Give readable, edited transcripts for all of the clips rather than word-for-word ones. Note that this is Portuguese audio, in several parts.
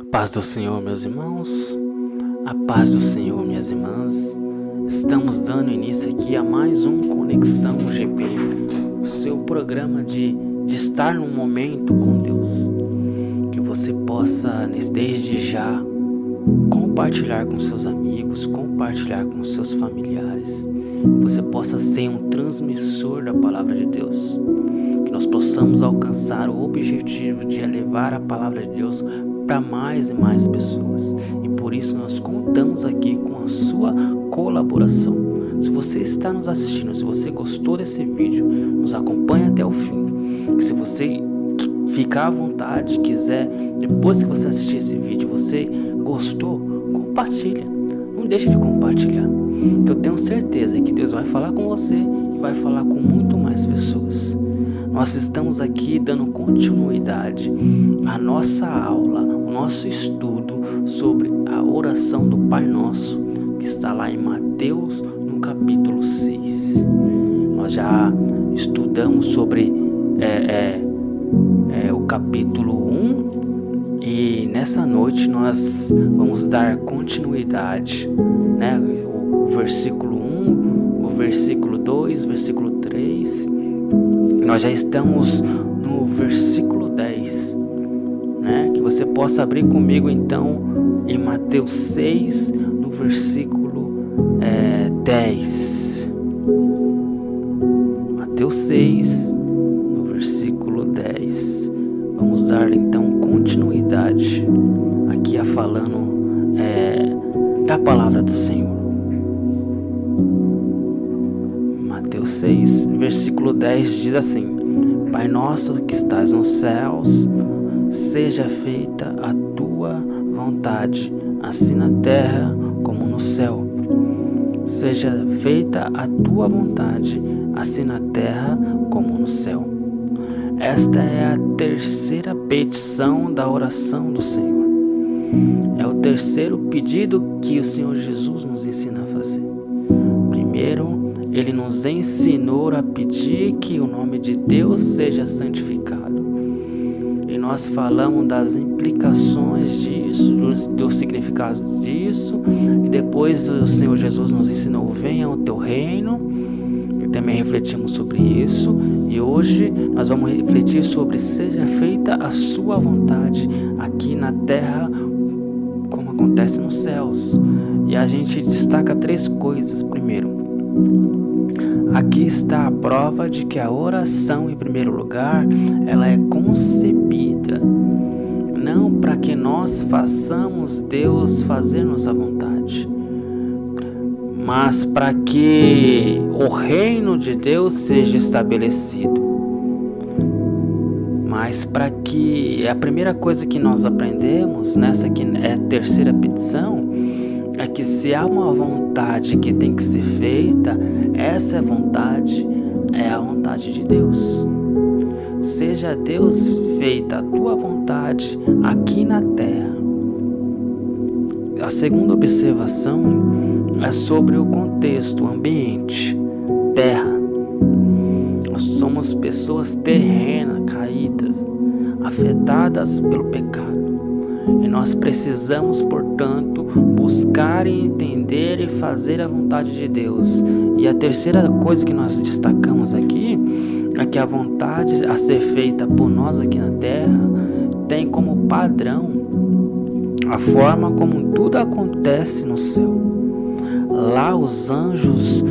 A paz do Senhor, meus irmãos, a paz do Senhor, minhas irmãs. Estamos dando início aqui a mais um Conexão GP, o seu programa de estar num momento com Deus. Que você possa, desde já, compartilhar com seus amigos, compartilhar com seus familiares. Que você possa ser um transmissor da palavra de Deus. Que nós possamos alcançar o objetivo de levar a palavra de Deus para mais e mais pessoas, e por isso nós contamos aqui com a sua colaboração. Se você está nos assistindo, se você gostou desse vídeo, nos acompanhe até o fim. Se você ficar à vontade, quiser, depois que você assistir esse vídeo, você gostou, compartilha, não deixe de compartilhar, que eu tenho certeza que Deus vai falar com você e vai falar com muito mais pessoas. Nós estamos aqui dando continuidade à nossa aula, o nosso estudo sobre a oração do Pai Nosso, que está lá em Mateus, no capítulo 6. Nós já estudamos sobre o capítulo 1 e nessa noite nós vamos dar continuidade, né? O versículo 1, o versículo 2, o versículo 3... Nós já estamos no versículo 10, né? Que você possa abrir comigo então em Mateus 6, no versículo 10. Mateus 6, no versículo 10. Vamos dar então continuidade aqui a falando da palavra do Senhor. Mateus 6, versículo 10 diz assim: Pai nosso que estás nos céus, seja feita a tua vontade, assim na terra como no céu. Seja feita a tua vontade, assim na terra como no céu. Esta é a terceira petição da oração do Senhor. É o terceiro pedido que o Senhor Jesus nos ensina a fazer. Primeiro, Ele nos ensinou a pedir que o nome de Deus seja santificado. E nós falamos das implicações disso, do significado disso. E depois o Senhor Jesus nos ensinou: venha o teu reino. E também refletimos sobre isso. E hoje nós vamos refletir sobre: seja feita a sua vontade aqui na terra como acontece nos céus. E a gente destaca três coisas. Primeiro, aqui está a prova de que a oração, em primeiro lugar, ela é concebida não para que nós façamos Deus fazer nossa vontade, mas para que o reino de Deus seja estabelecido. Mas para que a primeira coisa que nós aprendemos nessa que é a terceira petição é que se há uma vontade que tem que ser feita, essa vontade é a vontade de Deus. Seja Deus feita a tua vontade aqui na terra. A segunda observação é sobre o contexto, o ambiente, terra. Nós somos pessoas terrenas, caídas, afetadas pelo pecado. E nós precisamos, portanto, buscar e entender e fazer a vontade de Deus. E a terceira coisa que nós destacamos aqui é que a vontade a ser feita por nós aqui na terra tem como padrão a forma como tudo acontece no céu. Lá os anjos,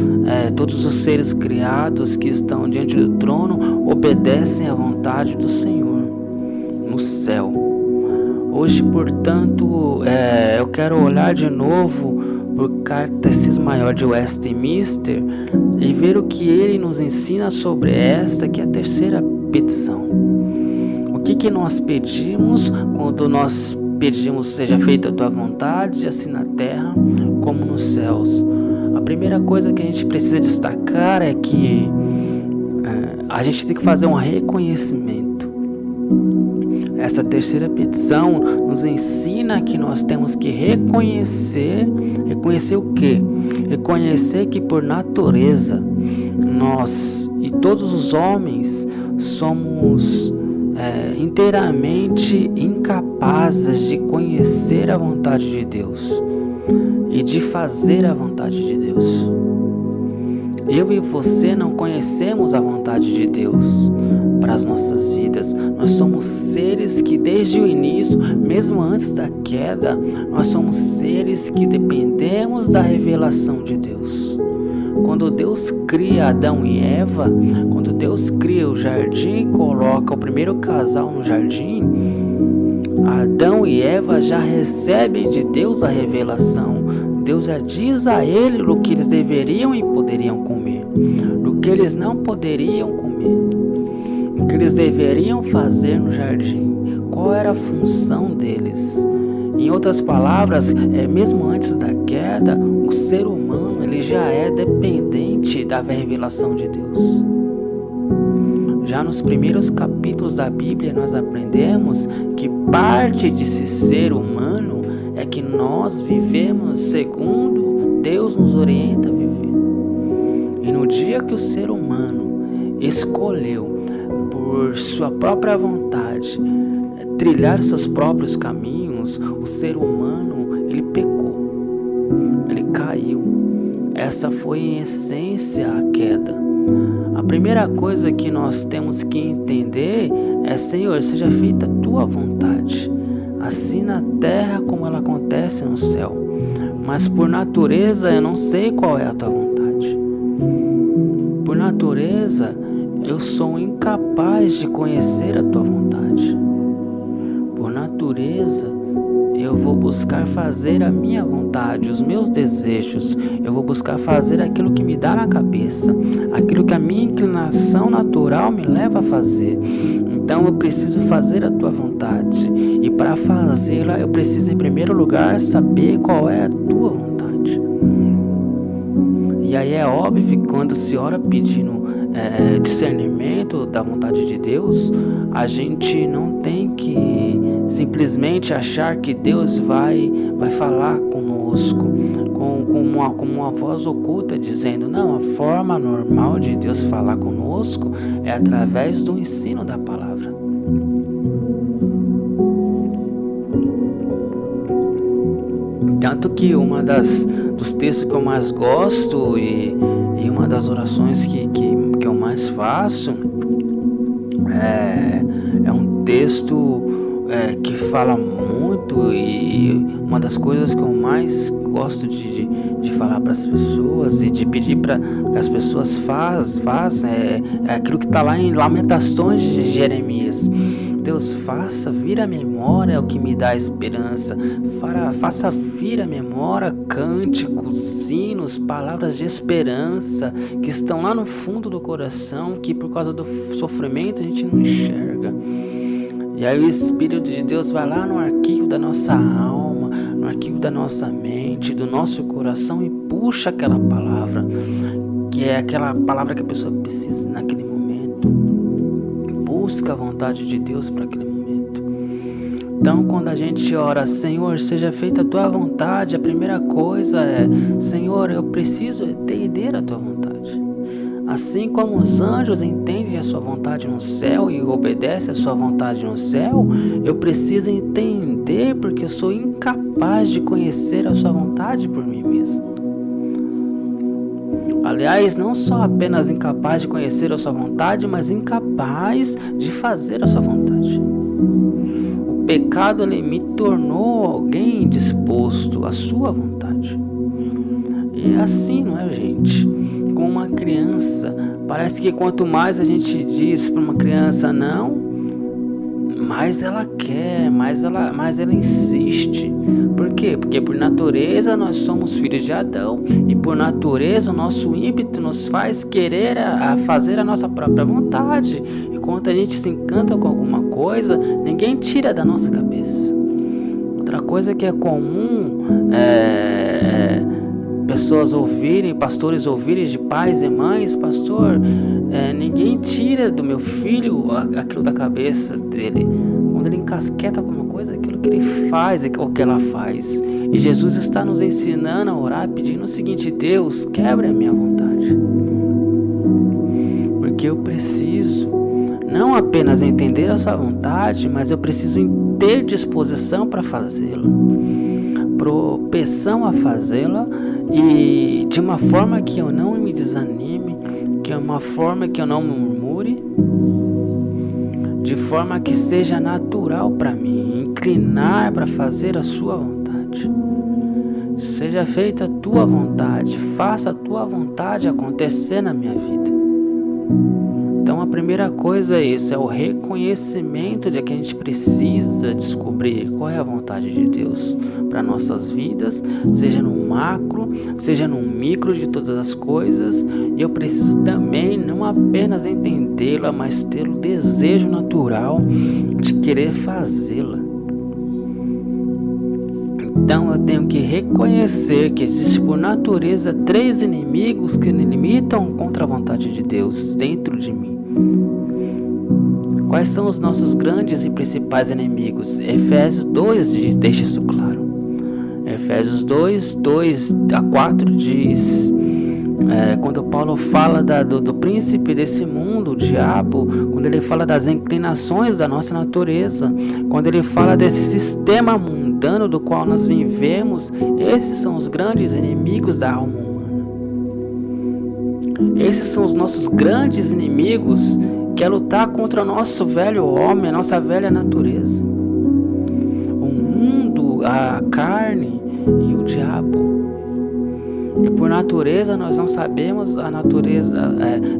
todos os seres criados que estão diante do trono obedecem à vontade do Senhor no céu. Hoje, portanto, eu quero olhar de novo para o Catecismo Maior de Westminster e ver o que ele nos ensina sobre esta, que é a terceira petição. O que nós pedimos quando nós pedimos seja feita a tua vontade, assim na terra como nos céus? A primeira coisa que a gente precisa destacar é que a gente tem que fazer um reconhecimento. Essa terceira petição nos ensina que nós temos que reconhecer o quê? Reconhecer que por natureza nós e todos os homens somos inteiramente incapazes de conhecer a vontade de Deus e de fazer a vontade de Deus. Eu e você não conhecemos a vontade de Deus para as nossas vidas. Nós somos seres que desde o início, mesmo antes da queda, nós somos seres que dependemos da revelação de Deus. Quando Deus cria Adão e Eva, quando Deus cria o jardim e coloca o primeiro casal no jardim, Adão e Eva já recebem de Deus a revelação. Deus já diz a eles o que eles deveriam e poderiam comer, o que eles não poderiam comer, o que eles deveriam fazer no jardim, qual era a função deles. Em outras palavras, mesmo antes da queda, o ser humano ele já é dependente da revelação de Deus. Já nos primeiros capítulos da Bíblia nós aprendemos que parte desse ser humano é que nós vivemos segundo Deus nos orienta a viver. E no dia que o ser humano escolheu por sua própria vontade trilhar seus próprios caminhos, o ser humano ele pecou, ele caiu. Essa foi em essência a queda. A primeira coisa que nós temos que entender é: Senhor, seja feita a tua vontade, assim na terra como ela acontece no céu. Mas por natureza eu não sei qual é a tua vontade. Por natureza eu sou incapaz de conhecer a tua vontade. Por natureza eu vou buscar fazer a minha vontade, os meus desejos. Eu vou buscar fazer aquilo que me dá na cabeça, aquilo que a minha inclinação natural me leva a fazer. Então eu preciso fazer a tua vontade. E para fazê-la eu preciso em primeiro lugar saber qual é a tua vontade. E aí é óbvio que quando se ora pedindo discernimento da vontade de Deus, a gente não tem que simplesmente achar que Deus vai falar conosco com uma voz oculta dizendo: não, a forma normal de Deus falar conosco é através do ensino da palavra. Tanto que dos textos que eu mais gosto e uma das orações que eu mais faço é um texto que fala muito, e uma das coisas que eu mais gosto de falar para as pessoas e de pedir para que as pessoas façam é aquilo que está lá em Lamentações de Jeremias. Deus, faça vir à memória o que me dá esperança, faça vir à memória cânticos, hinos, palavras de esperança que estão lá no fundo do coração, que por causa do sofrimento a gente não enxerga. E aí o Espírito de Deus vai lá no arquivo da nossa alma, no arquivo da nossa mente, do nosso coração, e puxa aquela palavra, que é aquela palavra que a pessoa precisa naquele momento. Busca a vontade de Deus para aquele momento. Então, quando a gente ora: Senhor, seja feita a tua vontade, a primeira coisa é: Senhor, eu preciso entender a tua vontade. Assim como os anjos entendem a sua vontade no céu e obedecem a sua vontade no céu, eu preciso entender, porque eu sou incapaz de conhecer a sua vontade por mim mesmo. Aliás, não só apenas incapaz de conhecer a sua vontade, mas incapaz de fazer a sua vontade. O pecado me tornou alguém disposto à sua vontade. E é assim, não é, gente? Com uma criança, parece que quanto mais a gente diz para uma criança não, mais ela quer, mais ela insiste. Por quê? Porque por natureza nós somos filhos de Adão, e por natureza o nosso ímpeto nos faz querer fazer a nossa própria vontade. E quando a gente se encanta com alguma coisa, ninguém tira da nossa cabeça. Outra coisa que é comum pessoas ouvirem, pastores ouvirem de pais e mães: pastor, ninguém tira do meu filho aquilo da cabeça dele. Quando ele encasqueta alguma coisa, aquilo que ele faz é o que ela faz. E Jesus está nos ensinando a orar pedindo o seguinte: Deus, quebre a minha vontade, porque eu preciso não apenas entender a sua vontade, mas eu preciso ter disposição para fazê-la, propensão a fazê-la, e de uma forma que eu não me desanime, que é uma forma que eu não murmure, de forma que seja natural para mim, inclinar para fazer a sua vontade. Seja feita a tua vontade, faça a tua vontade acontecer na minha vida. Então a primeira coisa é isso, é o reconhecimento de que a gente precisa descobrir qual é a vontade de Deus para nossas vidas, seja no macro, seja no micro de todas as coisas. E eu preciso também não apenas entendê-la, mas ter o desejo natural de querer fazê-la. Então eu tenho que reconhecer que existe por natureza 3 inimigos que me limitam contra a vontade de Deus dentro de mim. Quais são os nossos grandes e principais inimigos? Efésios 2 deixa isso claro. Efésios 2:2-4 diz, quando Paulo fala do príncipe desse mundo, o diabo, quando ele fala das inclinações da nossa natureza, quando ele fala desse sistema mundano do qual nós vivemos, esses são os grandes inimigos da alma humana. Esses são os nossos grandes inimigos, que é lutar contra o nosso velho homem, a nossa velha natureza. O mundo, a carne e o diabo. E por natureza nós não sabemos a natureza,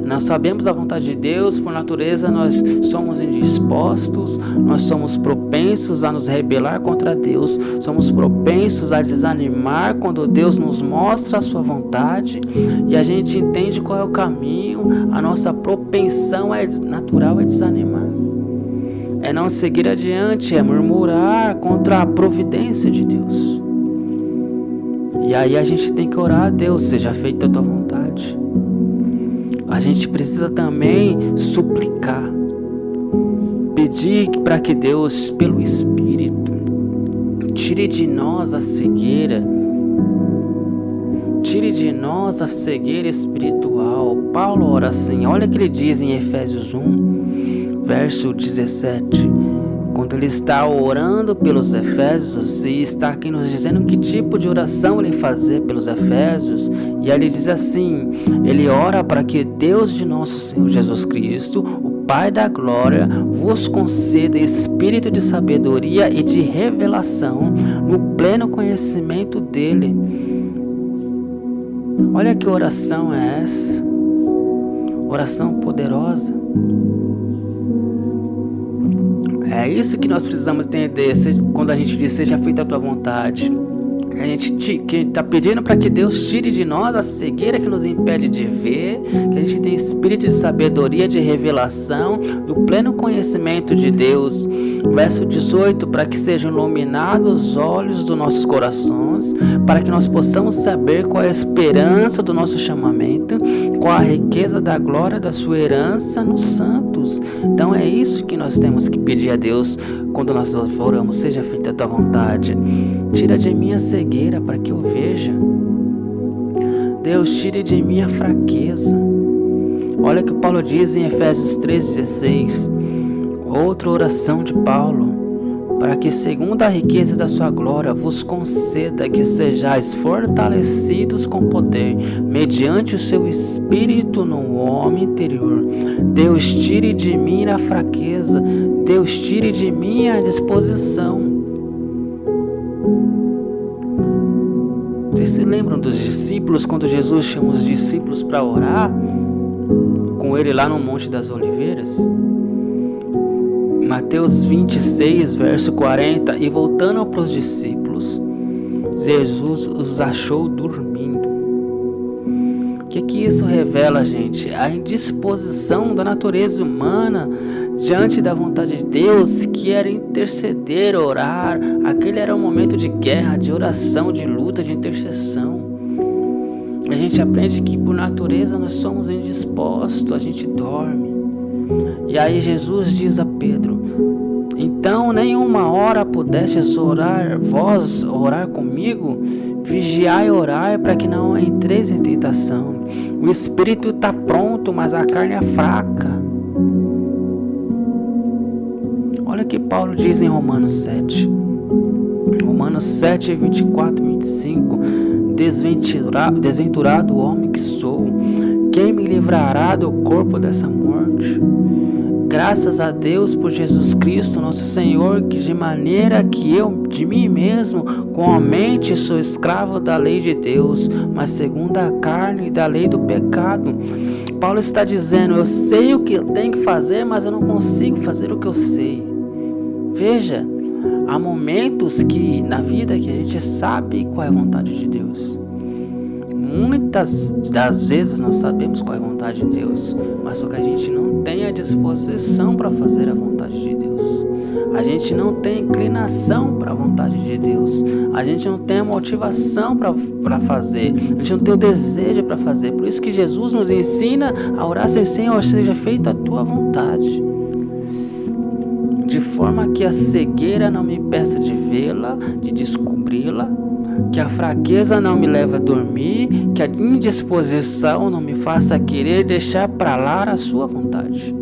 nós sabemos a vontade de Deus. Por natureza nós somos indispostos, nós somos propensos a nos rebelar contra Deus, somos propensos a desanimar quando Deus nos mostra a sua vontade e a gente entende qual é o caminho. A nossa propensão natural é desanimar, é não seguir adiante, é murmurar contra a providência de Deus. E aí a gente tem que orar a Deus, seja feita a tua vontade. A gente precisa também suplicar, pedir para que Deus, pelo Espírito, tire de nós a cegueira, tire de nós a cegueira espiritual. Paulo ora assim, olha o que ele diz em Efésios 1, verso 17, quando ele está orando pelos Efésios e está aqui nos dizendo que tipo de oração ele fazer pelos Efésios. E aí ele diz assim, ele ora para que Deus de nosso Senhor Jesus Cristo, o Pai da glória, vos conceda espírito de sabedoria e de revelação no pleno conhecimento dele. Olha que oração é essa, oração poderosa. É isso que nós precisamos entender quando a gente diz seja feita a tua vontade. A gente está pedindo para que Deus tire de nós a cegueira que nos impede de ver, que a gente tenha espírito de sabedoria, de revelação, do pleno conhecimento de Deus. Verso 18, para que sejam iluminados os olhos dos nossos corações, para que nós possamos saber qual é a esperança do nosso chamamento, qual a riqueza da glória da sua herança nos santos. Então é isso que nós temos que pedir a Deus quando nós oramos, seja feita a tua vontade. Tira de mim a cegueira para que eu veja. Deus, tire de mim a fraqueza. Olha o que Paulo diz em Efésios 3,16. Outra oração de Paulo. Para que segundo a riqueza da sua glória vos conceda que sejais fortalecidos com poder, mediante o seu Espírito no homem interior. Deus, tire de mim a fraqueza. Deus, tire de mim a disposição. Vocês se lembram dos discípulos, quando Jesus chama os discípulos para orar com ele lá no Monte das Oliveiras? Mateus 26, verso 40, e voltando para os discípulos, Jesus os achou dormindo. O que isso revela, gente? A indisposição da natureza humana diante da vontade de Deus, que era interceder, orar. Aquele era um momento de guerra, de oração, de luta, de intercessão. A gente aprende que por natureza nós somos indispostos, a gente dorme. E aí Jesus diz a Pedro, então nenhuma hora pudestes orar comigo, vigiai e orai para que não entreis em tentação. O espírito está pronto, mas a carne é fraca. que Paulo diz em Romanos 7. Romanos 7, 24 e 25. Desventurado homem que sou, quem me livrará do corpo dessa morte? Graças a Deus por Jesus Cristo, nosso Senhor, que de maneira que eu, de mim mesmo, com a mente sou escravo da lei de Deus, mas segundo a carne e da lei do pecado. Paulo está dizendo, eu sei o que eu tenho que fazer, mas eu não consigo fazer o que eu sei. Veja, há momentos que na vida que a gente sabe qual é a vontade de Deus. Muitas das vezes nós sabemos qual é a vontade de Deus, mas só que a gente não tem a disposição para fazer a vontade de Deus. A gente não tem inclinação para a vontade de Deus. A gente não tem a motivação para fazer. A gente não tem o desejo para fazer. Por isso que Jesus nos ensina a orar assim, Senhor, seja feita a tua vontade. De forma que a cegueira não me impeça de vê-la, de descobri-la, que a fraqueza não me leve a dormir, que a indisposição não me faça querer deixar para lá a sua vontade.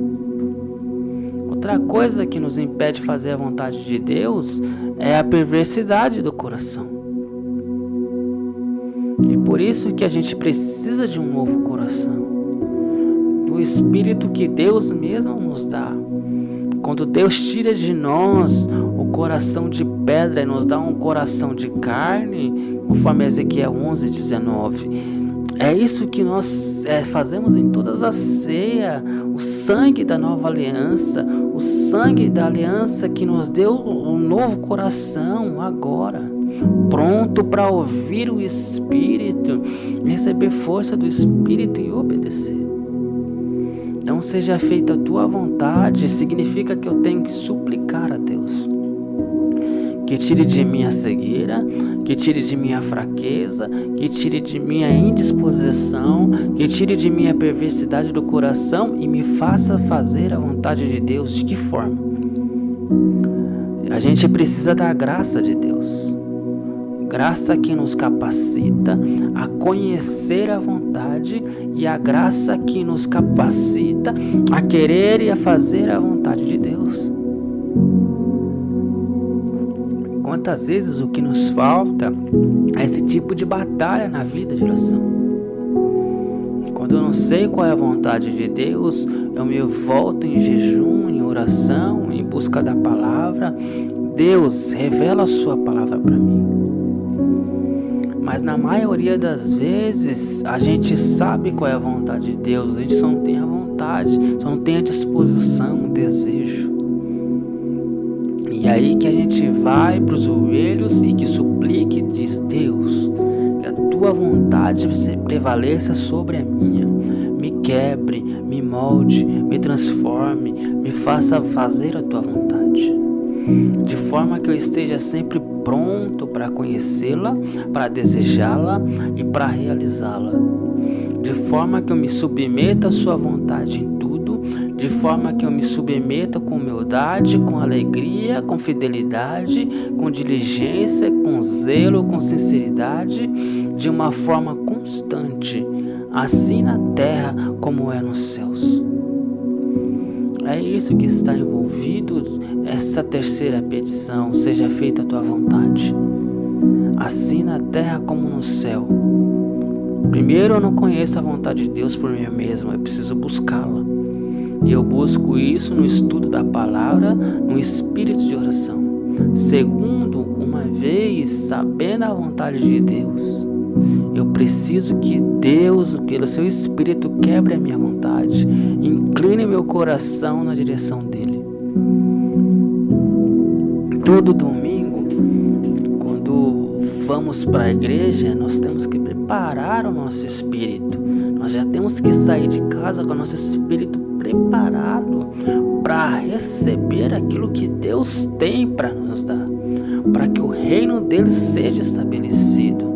Outra coisa que nos impede de fazer a vontade de Deus é a perversidade do coração. E por isso que a gente precisa de um novo coração, do Espírito que Deus mesmo nos dá. Quando Deus tira de nós o coração de pedra e nos dá um coração de carne, conforme Ezequiel 11, 19. É isso que nós fazemos em todas as ceias, o sangue da nova aliança, o sangue da aliança que nos deu um novo coração agora, pronto para ouvir o Espírito, receber força do Espírito e obedecer. Então seja feita a tua vontade, significa que eu tenho que suplicar a Deus. Que tire de mim a cegueira, que tire de mim a fraqueza, que tire de mim a indisposição, que tire de mim a perversidade do coração e me faça fazer a vontade de Deus. De que forma? A gente precisa da graça de Deus. Graça que nos capacita a conhecer a vontade e a graça que nos capacita a querer e a fazer a vontade de Deus. Quantas vezes o que nos falta é esse tipo de batalha na vida de oração. Quando eu não sei qual é a vontade de Deus, eu me volto em jejum, em oração, em busca da palavra. Deus, revela a sua palavra para mim. Mas na maioria das vezes a gente sabe qual é a vontade de Deus, a gente só não tem a vontade, só não tem a disposição, o desejo. E aí que a gente vai para os joelhos e que suplique e diz, Deus, que a tua vontade prevaleça sobre a minha. Me quebre, me molde, me transforme, me faça fazer a tua vontade. De forma que eu esteja sempre pronto para conhecê-la, para desejá-la e para realizá-la. De forma que eu me submeta à sua vontade em tudo, de forma que eu me submeta com humildade, com alegria, com fidelidade, com diligência, com zelo, com sinceridade, de uma forma constante, assim na terra como é nos céus. É isso que está envolvido, essa terceira petição, seja feita a tua vontade, assim na terra como no céu. Primeiro, eu não conheço a vontade de Deus por mim mesmo, eu preciso buscá-la. E eu busco isso no estudo da palavra, no espírito de oração. Segundo, uma vez sabendo a vontade de Deus, eu preciso que Deus, pelo seu Espírito, quebre a minha vontade, incline meu coração na direção dele. Todo domingo, quando vamos para a igreja, nós temos que preparar o nosso espírito. Nós já temos que sair de casa com o nosso espírito preparado para receber aquilo que Deus tem para nos dar, para que o reino dele seja estabelecido.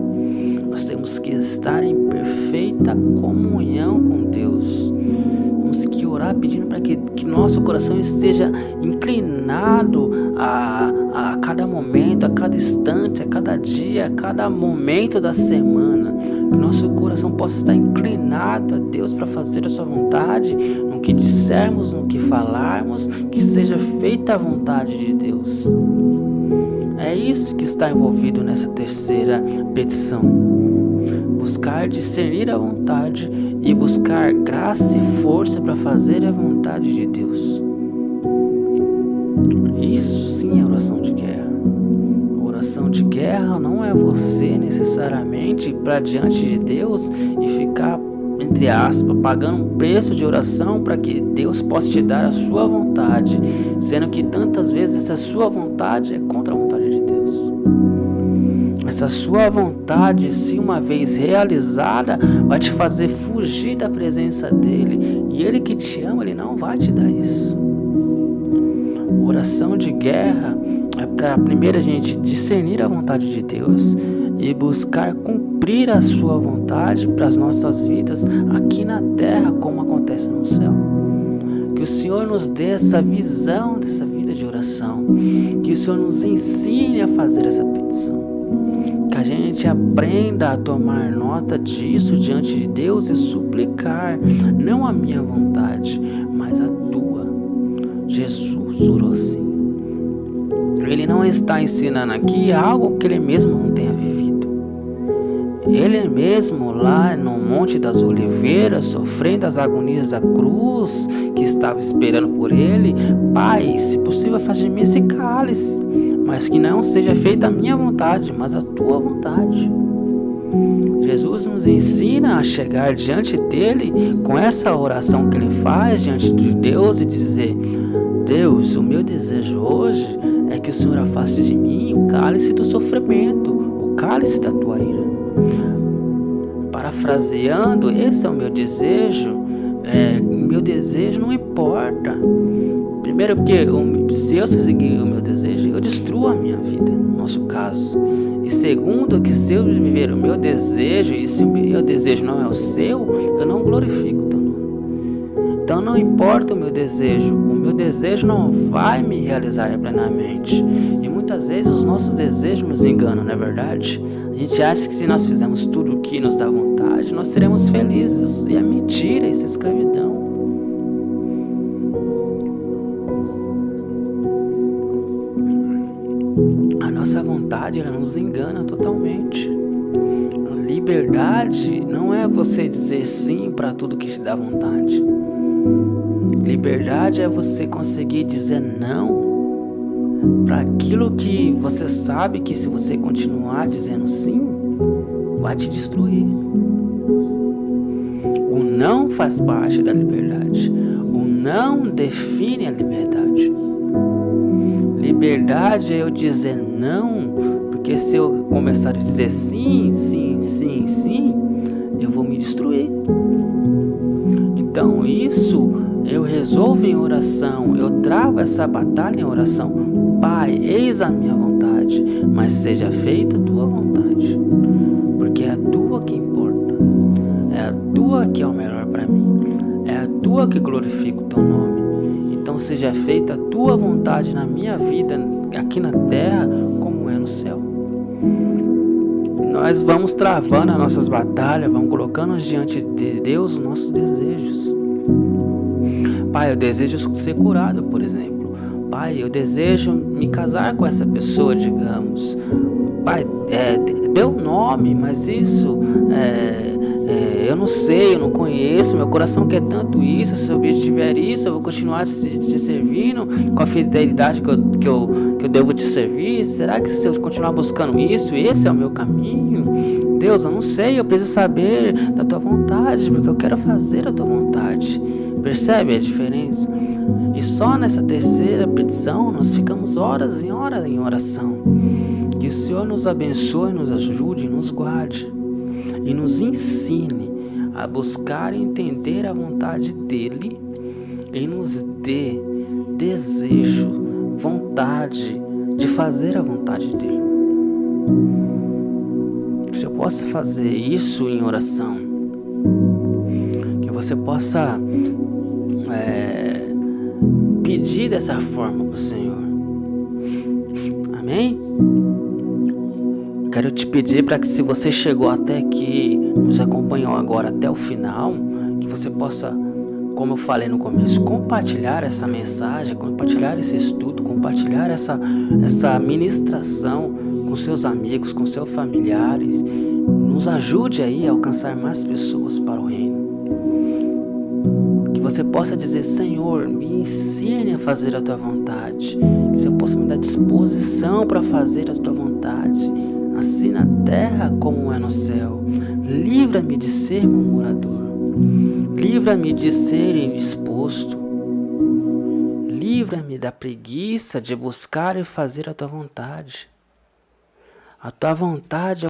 Nós temos que estar em perfeita comunhão com Deus. Temos que orar pedindo para que nosso coração esteja inclinado a cada momento, a cada instante, a cada dia, a cada momento da semana. Que nosso coração possa estar inclinado a Deus para fazer a sua vontade, no que dissermos, no que falarmos, que seja feita a vontade de Deus. É isso que está envolvido nessa terceira petição. Buscar discernir a vontade e buscar graça e força para fazer a vontade de Deus. Isso sim é oração de guerra. Oração de guerra não é você necessariamente ir para diante de Deus e ficar, entre aspas, pagando um preço de oração para que Deus possa te dar a sua vontade, sendo que tantas vezes essa sua vontade é contra a vontade de Deus. Essa sua vontade, se uma vez realizada, vai te fazer fugir da presença dele, e ele que te ama, ele não vai te dar isso. Oração de guerra é para primeiro a gente discernir a vontade de Deus e buscar cumprir a sua vontade para as nossas vidas aqui na terra, como acontece no céu. Que o Senhor nos dê essa visão dessa vida de oração, que o Senhor nos ensine a fazer essa petição, que a gente aprenda a tomar nota disso diante de Deus e suplicar, não a minha vontade, mas a tua. Jesus orou assim. Ele não está ensinando aqui algo que ele mesmo não tenha vivido. Ele mesmo lá no Monte das Oliveiras, sofrendo as agonias da cruz, que estava esperando por ele: Pai, se possível, faz de mim esse cálice, mas que não seja feita a minha vontade, mas a tua vontade. Jesus nos ensina a chegar diante dele com essa oração que ele faz diante de Deus e dizer: Deus, o meu desejo hoje é que o Senhor afaste de mim o cálice do sofrimento, o cálice da tua ira. Parafraseando, esse é o meu desejo. Meu desejo não importa. Primeiro, porque se eu seguir o meu desejo, eu destruo a minha vida, no nosso caso. E segundo, que se eu viver o meu desejo, e se o meu desejo não é o seu, eu não glorifico o teu nome. Então não importa o meu desejo não vai me realizar plenamente. E muitas vezes os nossos desejos nos enganam, não é verdade? A gente acha que se nós fizermos tudo o que nos dá vontade, nós seremos felizes. E é mentira, isso é escravidão. A nossa vontade, ela nos engana totalmente. Liberdade não é você dizer sim para tudo que te dá vontade. Liberdade é você conseguir dizer não para aquilo que você sabe que, se você continuar dizendo sim, vai te destruir. O não faz parte da liberdade. O não define a liberdade. Liberdade é eu dizer não, porque se eu começar a dizer sim, eu vou me destruir. Então isso eu resolvo em oração, eu travo essa batalha em oração. Pai, eis a minha vontade, mas seja feita a tua vontade, porque é a tua que importa, é a tua que é o melhor para mim, é a tua que glorifica o teu nome. Então seja feita a tua vontade na minha vida, aqui na terra, como é no céu. Nós vamos travando as nossas batalhas, vamos colocando diante de Deus os nossos desejos. Pai, eu desejo ser curado, por exemplo. Pai, eu desejo me casar com essa pessoa, digamos. Pai, deu nome, mas isso eu não sei, eu não conheço, meu coração quer tanto isso. Se eu tiver isso, eu vou continuar te servindo com a fidelidade que eu devo te servir. Será que se eu continuar buscando isso, esse é o meu caminho? Deus, eu não sei, eu preciso saber da tua vontade, porque eu quero fazer a tua vontade. Percebe a diferença? E só nessa terceira petição nós ficamos horas e horas em oração. Que o Senhor nos abençoe, nos ajude, nos guarde e nos ensine a buscar e entender a vontade dEle e nos dê desejo, vontade de fazer a vontade dEle. Que eu possa fazer isso em oração, que você possa pedir dessa forma para o Senhor. Amém? Quero te pedir para que, se você chegou até aqui, nos acompanhou agora até o final, que você possa como eu falei no começo, compartilhar essa mensagem, compartilhar esse estudo, compartilhar essa ministração com seus amigos, com seus familiares, nos ajude aí a alcançar mais pessoas para o reino. Que você possa dizer: Senhor, me ensine a fazer a tua vontade. Que eu possa me dar disposição para fazer a tua vontade, assim na terra como é no céu. Livra-me de ser murmurador. Livra-me de ser indisposto. Livra-me da preguiça de buscar e fazer a tua vontade. A tua vontade é